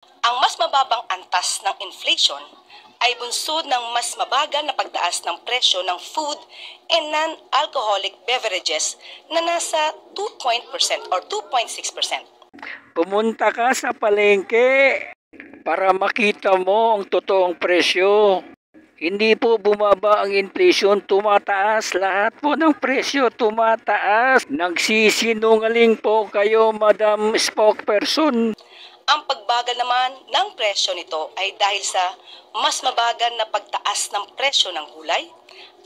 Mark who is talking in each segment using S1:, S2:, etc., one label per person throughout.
S1: Ang mas mababang antas ng inflation ay bunsod ng mas mabagal na pagtaas ng presyo ng food and non-alcoholic beverages na nasa 2% or 2.6%.
S2: Pumunta ka sa palengke para makita mo ang totoong presyo. Hindi po bumaba ang inflation, tumataas. Lahat po ng presyo tumataas. Nagsisinungaling po kayo, Madam Spokesperson.
S1: Ang pagbagal naman ng presyo nito ay dahil sa mas mabagal na pagtaas ng presyo ng gulay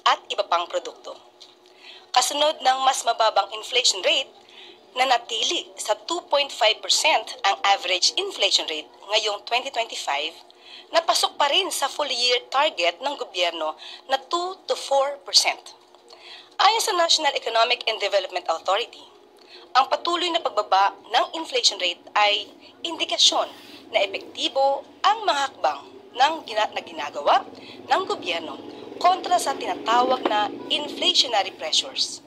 S1: at iba pang produkto. Kasunod ng mas mababang inflation rate, nanatili sa 2.5% ang average inflation rate ngayong 2025, napasok pa rin sa full year target ng gobyerno na 2 to 4%. Ayon sa National Economic and Development Authority, ang patuloy na pagbaba ng inflation rate ay indikasyon na epektibo ang mga hakbang na ginagawa ng gobyerno kontra sa tinatawag na inflationary pressures.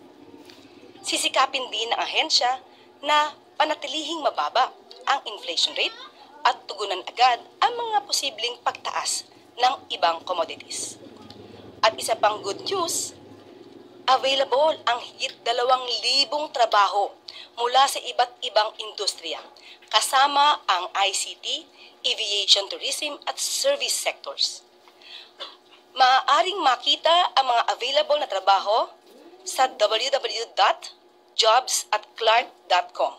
S1: Sisikapin din ng ahensya na panatilihing mababa ang inflation rate at tugunan agad ang mga posibleng pagtaas ng ibang commodities. At isa pang good news, available ang higit 2,000 trabaho mula sa iba't ibang industriya, kasama ang ICT, aviation, tourism at service sectors. Maaaring makita ang mga available na trabaho sa www.jobs@clark.com.